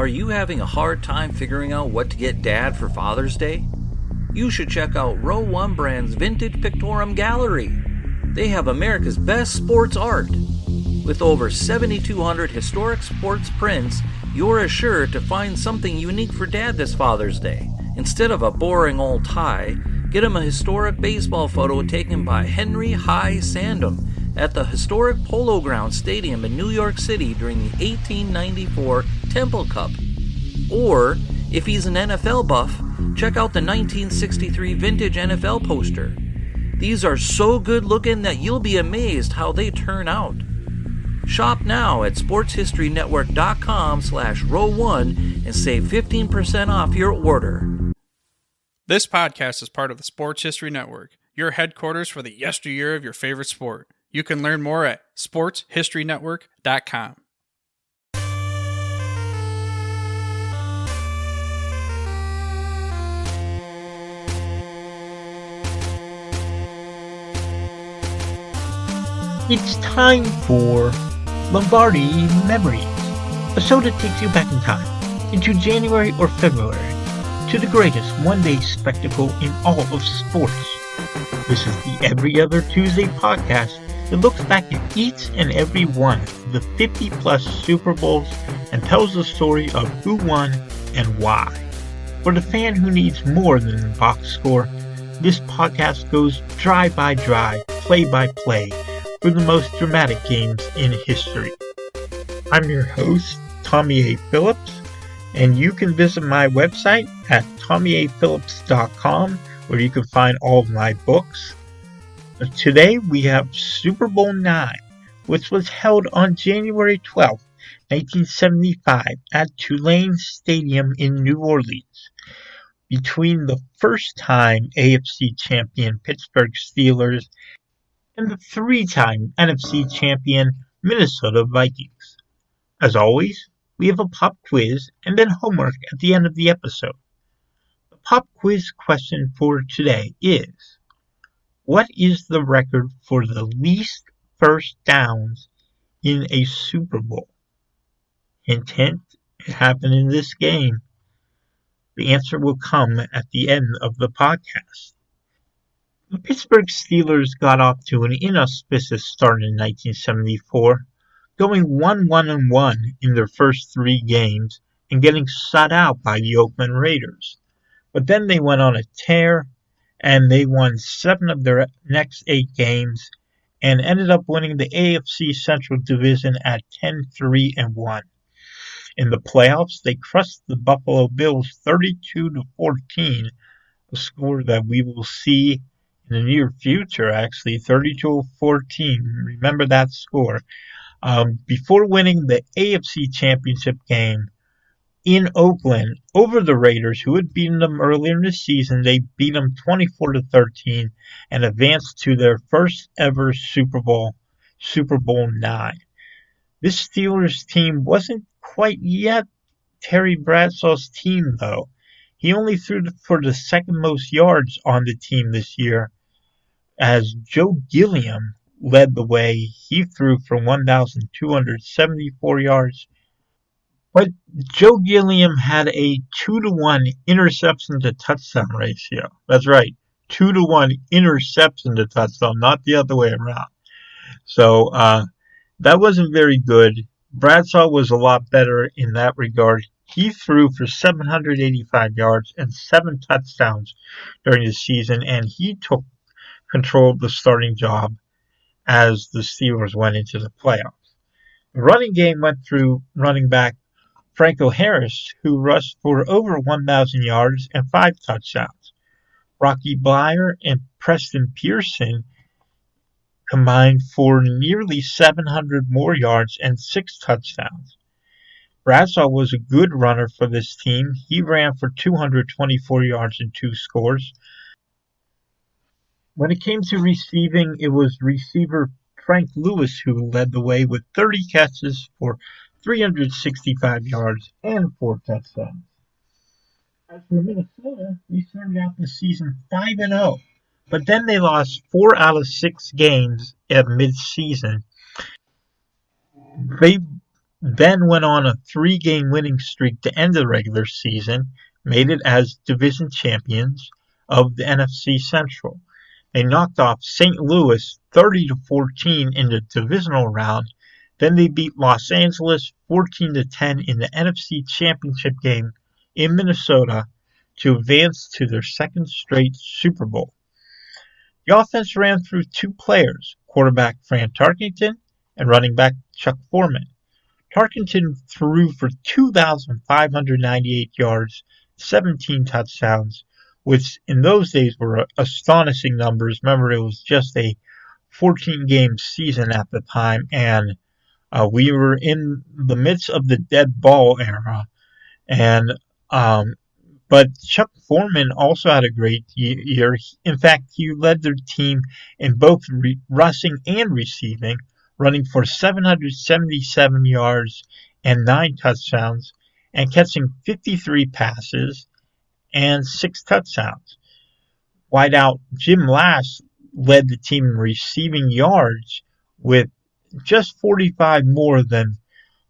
Are you having a hard time figuring out what to get Dad for Father's Day? You should check out Row 1 Brand's Vintage Pictorum Gallery. They have America's best sports art. With over 7,200 historic sports prints, you're assured to find something unique for Dad this Father's Day. Instead of a boring old tie, get him a historic baseball photo taken by Henry High Sandom at the historic Polo Grounds Stadium in New York City during the 1894 Temple Cup. Or, if he's an NFL buff, check out the 1963 vintage NFL poster. These are so good looking that you'll be amazed how they turn out. Shop now at sportshistorynetwork.com/row1 and save 15% off your order. This podcast is part of the Sports History Network, your headquarters for the yesteryear of your favorite sport. You can learn more at sportshistorynetwork.com. It's time for Lombardi Memories, a show that takes you back in time, into January or February, to the greatest one-day spectacle in all of sports. This is the Every Other Tuesday podcast that looks back at each and every one of the 50-plus Super Bowls and tells the story of who won and why. For the fan who needs more than a box score, this podcast goes drive by drive, play by play, for the most dramatic games in history. I'm your host, Tommy A. Phillips, and you can visit my website at tommyaphillips.com, where you can find all of my books. Today we have Super Bowl IX, which was held on January 12, 1975 at Tulane Stadium in New Orleans, between the first-time AFC Champion Pittsburgh Steelers and the three-time NFC Champion Minnesota Vikings. As always, we have a pop quiz and then homework at the end of the episode. The pop quiz question for today is, what is the record for the least first downs in a Super Bowl? Hint, hint, it happened in this game. The answer will come at the end of the podcast. The Pittsburgh Steelers got off to an inauspicious start in 1974, going 1-1-1 in their first three games and getting shut out by the Oakland Raiders. But then they went on a tear, and they won 7 of their next 8 games and ended up winning the AFC Central Division at 10-3-1. In the playoffs, they crushed the Buffalo Bills 32-14, a score that we will see in the near future, actually, 32-14. Remember that score. Before winning the AFC Championship game in Oakland over the Raiders, who had beaten them earlier in the season, they beat them 24-13 and advanced to their first ever Super Bowl IX. This Steelers team wasn't quite yet Terry Bradshaw's team, though. He only threw for the second most yards on the team this year, as Joe Gilliam led the way. He threw for 1,274 yards. But Joe Gilliam had a 2-to-1 interception to touchdown ratio. That's right, 2-to-1 interception to touchdown, not the other way around. So that wasn't very good. Bradshaw was a lot better in that regard. He threw for 785 yards and 7 touchdowns during the season, and he took control of the starting job as the Steelers went into the playoffs. The running game went through running back Franco Harris, who rushed for over 1,000 yards and 5 touchdowns. Rocky Bleier and Preston Pearson combined for nearly 700 more yards and 6 touchdowns. Bradshaw was a good runner for this team. He ran for 224 yards and 2 scores. When it came to receiving, it was receiver Frank Lewis who led the way with 30 catches for 365 yards and 4 touchdowns. As for Minnesota, they started out the season 5-0, but then they lost 4 out of 6 games at mid-season. They then went on a 3-game winning streak to end the regular season, made it as division champions of the NFC Central. They knocked off St. Louis 30-14 in the divisional round. Then they beat Los Angeles 14-10 in the NFC Championship game in Minnesota to advance to their second straight Super Bowl. The offense ran through two players, quarterback Fran Tarkenton and running back Chuck Foreman. Tarkenton threw for 2,598 yards, 17 touchdowns, which in those days were astonishing numbers. Remember, it was just a 14-game season at the time, and we were in the midst of the dead ball era. But Chuck Foreman also had a great year. In fact, he led their team in both rushing and receiving, running for 777 yards and 9 touchdowns, and catching 53 passes and 6 touchdowns. Wideout Jim Last led the team in receiving yards with just 45 more than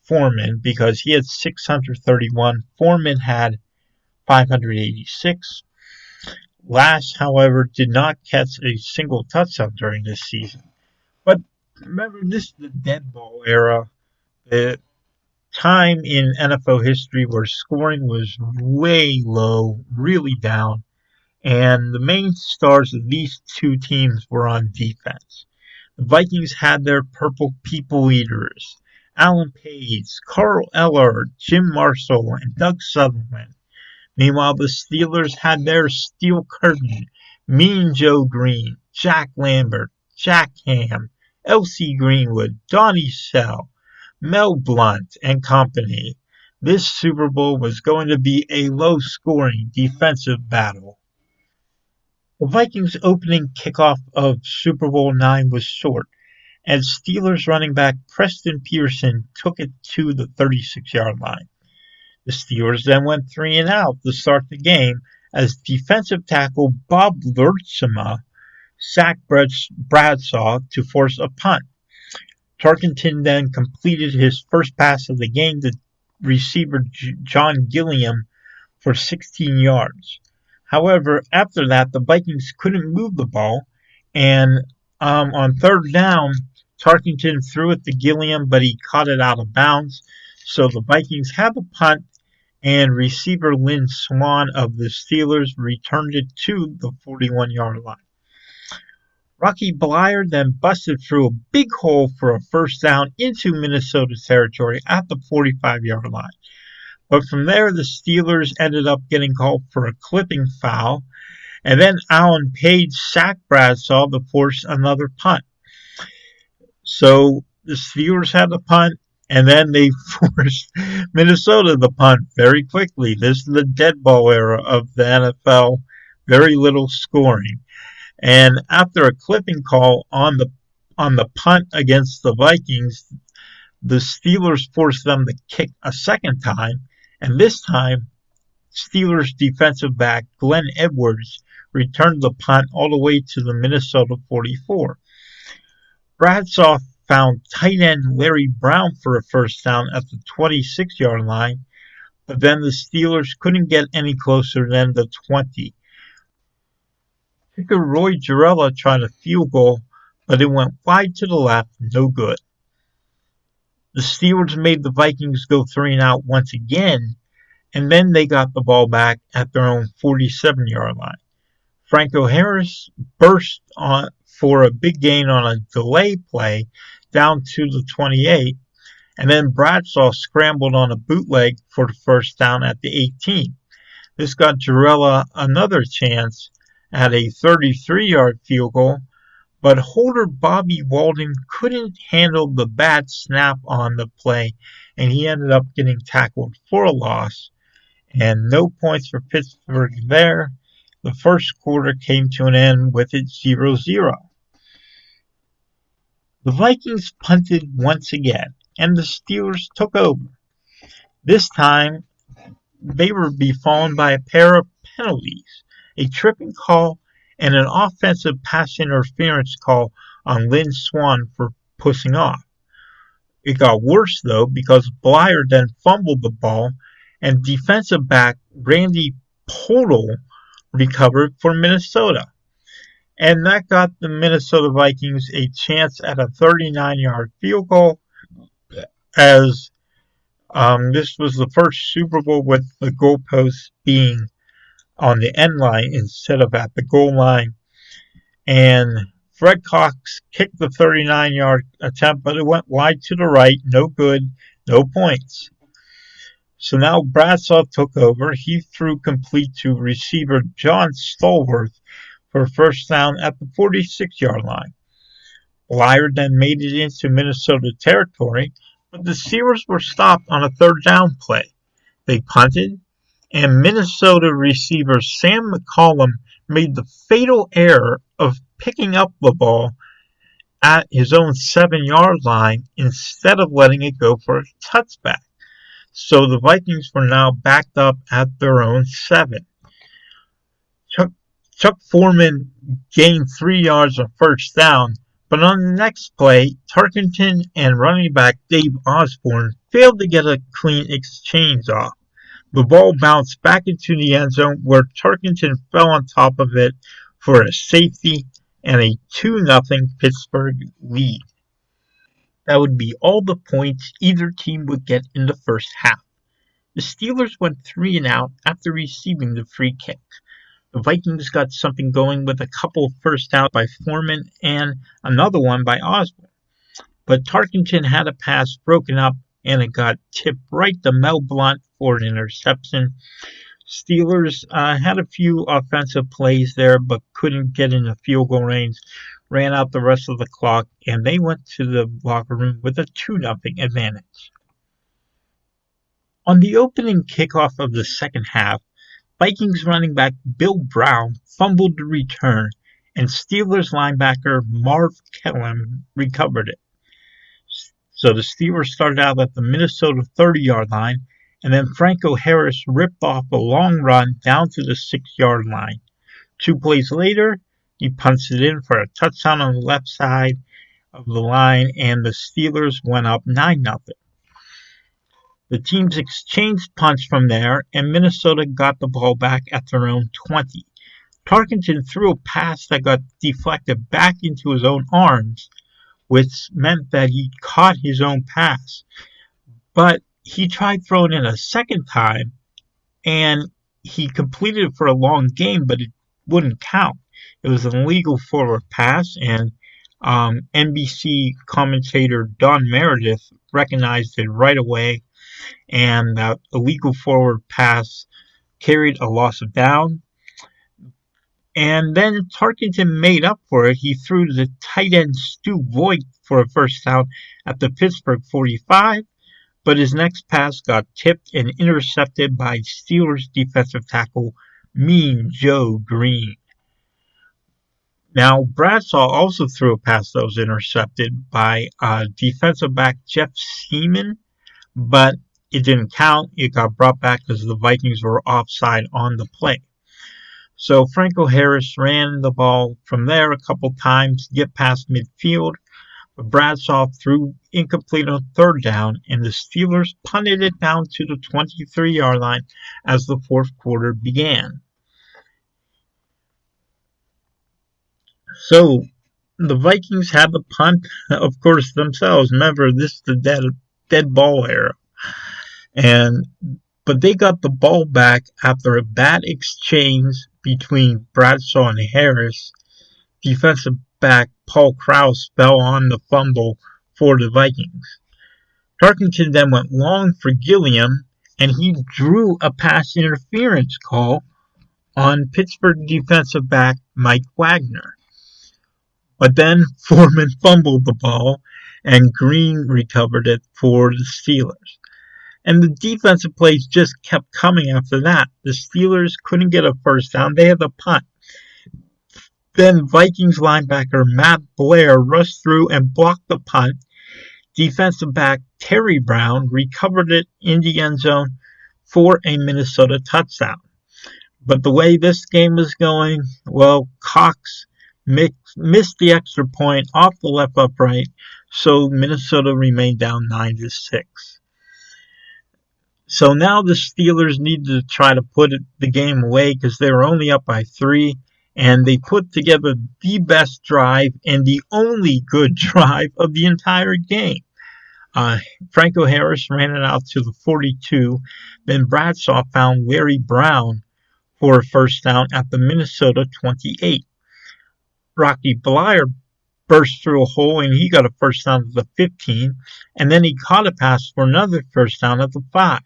Foreman because he had 631. Foreman had 586. Last, however, did not catch a single touchdown during this season. But remember, this is the dead ball era. The time in NFL history where scoring was way low, really down, and the main stars of these two teams were on defense. The Vikings had their purple people eaters, Alan Page, Carl Eller, Jim Marshall, and Doug Sutherland. Meanwhile, the Steelers had their steel curtain, Mean Joe Green, Jack Lambert, Jack Ham, L.C. Greenwood, Donnie Shell, Mel Blount, and company. This Super Bowl was going to be a low-scoring defensive battle. The Vikings' opening kickoff of Super Bowl IX was short, as Steelers running back Preston Pearson took it to the 36-yard line. The Steelers then went 3 and out to start the game as defensive tackle Bob Lurchema sacked Bradshaw to force a punt. Tarkenton then completed his first pass of the game to receiver John Gilliam for 16 yards. However, after that, the Vikings couldn't move the ball, and on third down, Tarkenton threw it to Gilliam, but he caught it out of bounds. So the Vikings had the punt, and receiver Lynn Swann of the Steelers returned it to the 41-yard line. Rocky Bleier then busted through a big hole for a first down into Minnesota territory at the 45-yard line. But from there, the Steelers ended up getting called for a clipping foul, and then Alan Page sacked Bradshaw to force another punt. So the Steelers had the punt, and then they forced Minnesota to punt very quickly. This is the dead ball era of the NFL, very little scoring. And after a clipping call on the punt against the Vikings, the Steelers forced them to kick a second time, and this time, Steelers defensive back Glenn Edwards returned the punt all the way to the Minnesota 44. Bradshaw found tight end Larry Brown for a first down at the 26-yard line, but then the Steelers couldn't get any closer than the 20. Kicker Roy Girella tried a field goal, but it went wide to the left, no good. The Steelers made the Vikings go 3 and out once again, and then they got the ball back at their own 47-yard line. Franco Harris burst for a big gain on a delay play down to the 28, and then Bradshaw scrambled on a bootleg for the first down at the 18. This got Girella another chance at a 33-yard field goal, but holder Bobby Walden couldn't handle the bad snap on the play, and he ended up getting tackled for a loss, and no points for Pittsburgh there. The first quarter came to an end with it 0-0. The Vikings punted once again, and the Steelers took over. This time, they were befallen by a pair of penalties, a tripping call and an offensive pass interference call on Lynn Swann for pushing off. It got worse, though, because Blyer then fumbled the ball, and defensive back Randy Podol recovered for Minnesota. And that got the Minnesota Vikings a chance at a 39-yard field goal, as this was the first Super Bowl with the goalposts being on the end line instead of at the goal line. And Fred Cox kicked the 39-yard attempt, but it went wide to the right. No good, no points. So now Bradshaw took over. He threw complete to receiver John Stallworth for a first down at the 46-yard line. Blyer then made it into Minnesota territory, but the Steelers were stopped on a third down play. They punted, and Minnesota receiver Sam McCollum made the fatal error of picking up the ball at his own 7-yard line instead of letting it go for a touchback. So the Vikings were now backed up at their own 7. Chuck Foreman gained 3 yards on first down, but on the next play, Tarkenton and running back Dave Osborne failed to get a clean exchange off. The ball bounced back into the end zone where Tarkenton fell on top of it for a safety and a 2-0 Pittsburgh lead. That would be all the points either team would get in the first half. The Steelers went 3 and out after receiving the free kick. The Vikings got something going with a couple of first downs by Foreman and another one by Osborne. But Tarkenton had a pass broken up and it got tipped right to Mel Blount for an interception. Steelers had a few offensive plays there but couldn't get in the field goal range, ran out the rest of the clock, and they went to the locker room with a 2-0 advantage. On the opening kickoff of the second half, Vikings running back Bill Brown fumbled the return, and Steelers linebacker Marv Kellum recovered it. So the Steelers started out at the Minnesota 30-yard line, and then Franco Harris ripped off a long run down to the 6-yard line. 2 plays later, he punched it in for a touchdown on the left side of the line, and the Steelers went up 9-0. The teams exchanged punts from there, and Minnesota got the ball back at their own 20. Tarkenton threw a pass that got deflected back into his own arms, which meant that he caught his own pass. But he tried throwing it a second time, and he completed it for a long gain, but it wouldn't count. It was an illegal forward pass, and NBC commentator Don Meredith recognized it right away, and that illegal forward pass carried a loss of down. And then Tarkenton made up for it. He threw to the tight end Stu Voigt for a first down at the Pittsburgh 45, but his next pass got tipped and intercepted by Steelers defensive tackle Mean Joe Green. Now, Bradshaw also threw a pass that was intercepted by defensive back Jeff Seaman, but it didn't count. It got brought back because the Vikings were offside on the play. So Franco Harris ran the ball from there a couple times to get past midfield, but Bradshaw threw incomplete on third down, and the Steelers punted it down to the 23-yard line as the fourth quarter began. So the Vikings had the punt, of course, themselves. Remember, this is the dead ball era. But they got the ball back after a bad exchange between Bradshaw and Harris. Defensive back Paul Krause fell on the fumble for the Vikings. Tarkenton then went long for Gilliam, and he drew a pass interference call on Pittsburgh defensive back Mike Wagner. But then Foreman fumbled the ball, and Green recovered it for the Steelers. And the defensive plays just kept coming after that. The Steelers couldn't get a first down. They had the punt. Then Vikings linebacker Matt Blair rushed through and blocked the punt. Defensive back Terry Brown recovered it in the end zone for a Minnesota touchdown. But the way this game was going, well, Cox missed the extra point off the left upright, so Minnesota remained down 9-6. So now the Steelers need to try to put the game away because they were only up by 3, and they put together the best drive and the only good drive of the entire game. Franco Harris ran it out to the 42. Then Bradshaw found Larry Brown for a first down at the Minnesota 28. Rocky Bleier burst through a hole and he got a first down at the 15. And then he caught a pass for another first down at the 5.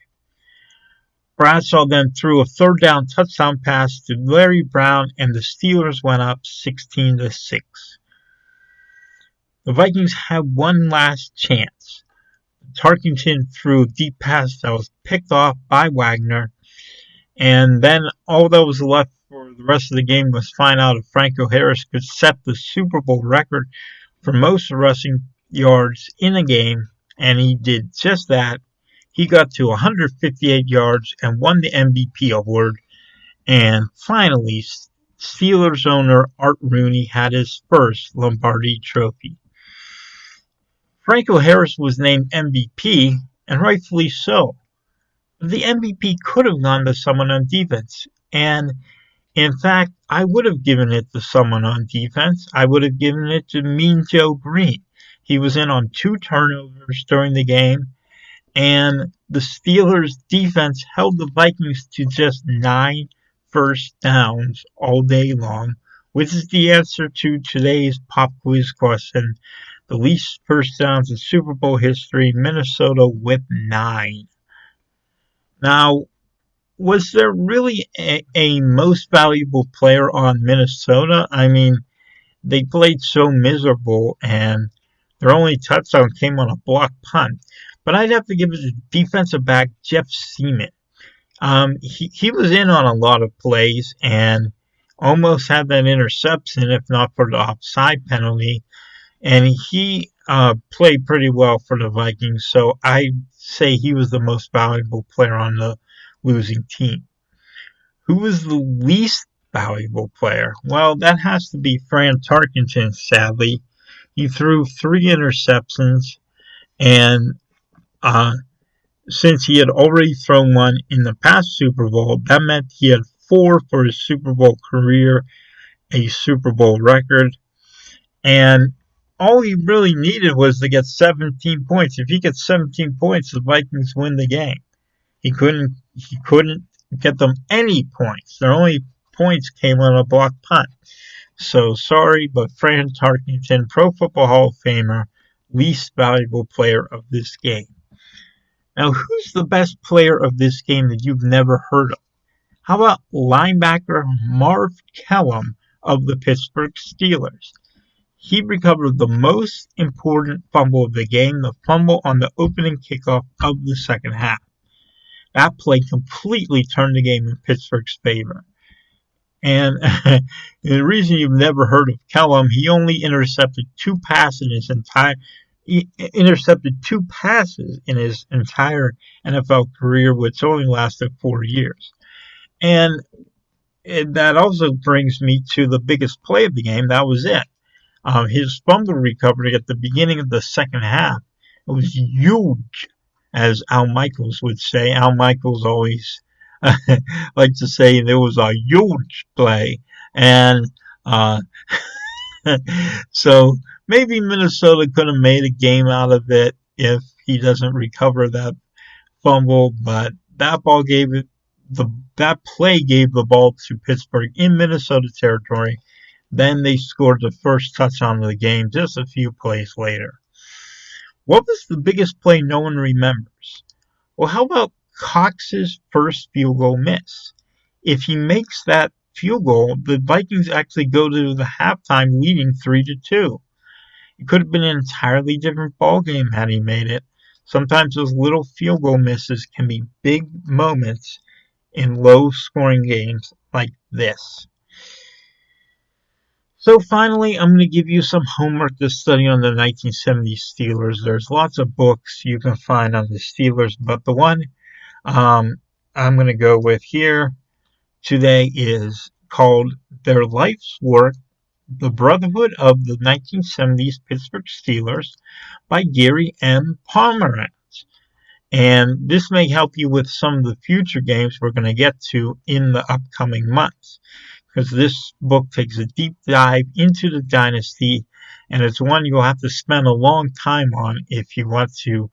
Bradshaw then threw a third down touchdown pass to Larry Brown, and the Steelers went up 16-6. The Vikings had one last chance. Tarkenton threw a deep pass that was picked off by Wagner, and then all that was left for the rest of the game was find out if Franco Harris could set the Super Bowl record for most rushing yards in a game, and he did just that. He got to 158 yards and won the MVP award. And finally, Steelers owner Art Rooney had his first Lombardi trophy. Franco Harris was named MVP, and rightfully so. The MVP could have gone to someone on defense, and in fact, I would have given it to someone on defense. I would have given it to Mean Joe Green. He was in on 2 turnovers during the game, and the Steelers' defense held the Vikings to just 9 first downs all day long, which is the answer to today's pop quiz question. The least first downs in Super Bowl history, Minnesota with 9. Now, was there really a most valuable player on Minnesota? I mean, they played so miserable, and their only touchdown came on a blocked punt. But I'd have to give it to defensive back Jeff Seaman. He was in on a lot of plays and almost had that interception if not for the offside penalty. And he played pretty well for the Vikings, so I'd say he was the most valuable player on the losing team. Who was the least valuable player? Well, that has to be Fran Tarkenton, sadly. He threw 3 interceptions, and since he had already thrown one in the past Super Bowl, that meant he had 4 for his Super Bowl career, a Super Bowl record, and all he really needed was to get 17 points. If he gets 17 points, the Vikings win the game. He couldn't get them any points. Their only points came on a blocked punt. So sorry, but Fran Tarkenton, Pro Football Hall of Famer, least valuable player of this game. Now, who's the best player of this game that you've never heard of? How about linebacker Marv Kellum of the Pittsburgh Steelers? He recovered the most important fumble of the game, the fumble on the opening kickoff of the second half. That play completely turned the game in Pittsburgh's favor. And the reason you've never heard of Kellum, he only intercepted 2 passes in his entire NFL career, which only lasted 4 years. And that also brings me to the biggest play of the game. That was it. His fumble recovery at the beginning of the second half, it was huge, as Al Michaels would say. Al Michaels always liked to say there was a huge play. And so maybe Minnesota could have made a game out of it if he doesn't recover that fumble, but that play gave the ball to Pittsburgh in Minnesota territory. Then they scored the first touchdown of the game just a few plays later. What was the biggest play no one remembers? Well, how about Cox's first field goal miss? If he makes that field goal, the Vikings actually go to the halftime leading 3-2. It could have been an entirely different ball game had he made it. Sometimes those little field goal misses can be big moments in low-scoring games like this. So finally, I'm going to give you some homework to study on the 1970 Steelers. There's lots of books you can find on the Steelers, but the one I'm going to go with here today is called Their Life's Work, The Brotherhood of the 1970s Pittsburgh Steelers by Gary M. Pomerantz. And this may help you with some of the future games we're going to get to in the upcoming months, because this book takes a deep dive into the dynasty, and it's one you'll have to spend a long time on if you want to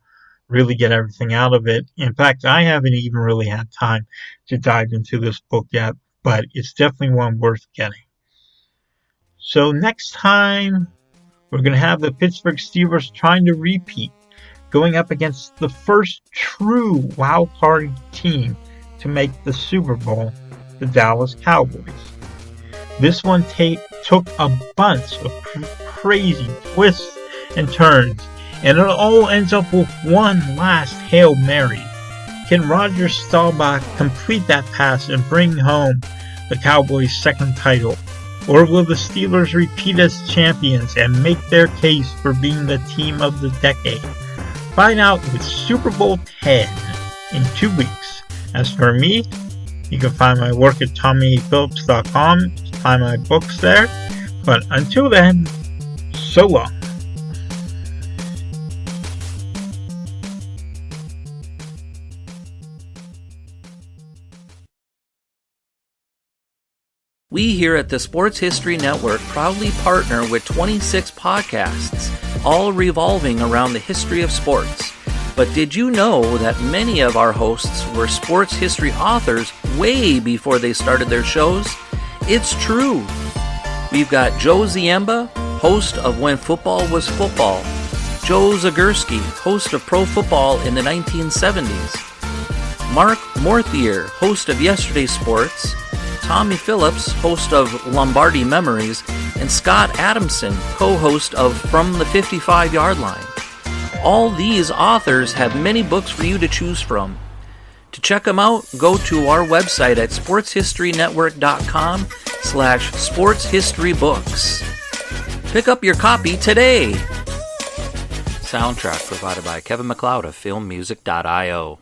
really get everything out of it. In fact, I haven't even really had time to dive into this book yet, but it's definitely one worth getting. So next time, we're going to have the Pittsburgh Steelers trying to repeat, going up against the first true wild card team to make the Super Bowl, the Dallas Cowboys. This one took a bunch of crazy twists and turns, and it all ends up with one last Hail Mary. Can Roger Staubach complete that pass and bring home the Cowboys' second title? Or will the Steelers repeat as champions and make their case for being the team of the decade? Find out with Super Bowl 10 in 2 weeks. As for me, you can find my work at TommyPhillips.com, find my books there. But until then, so long. We here at the Sports History Network proudly partner with 26 podcasts, all revolving around the history of sports. But did you know that many of our hosts were sports history authors way before they started their shows? It's true. We've got Joe Ziemba, host of When Football Was Football, Joe Zagurski, host of Pro Football in the 1970s, Mark Morthier, host of Yesterday's Sports, Tommy Phillips, host of Lombardi Memories, and Scott Adamson, co-host of From the 55-Yard Line. All these authors have many books for you to choose from. To check them out, go to our website at sportshistorynetwork.com/sportshistorybooks. Pick up your copy today. Soundtrack provided by Kevin MacLeod of filmmusic.io.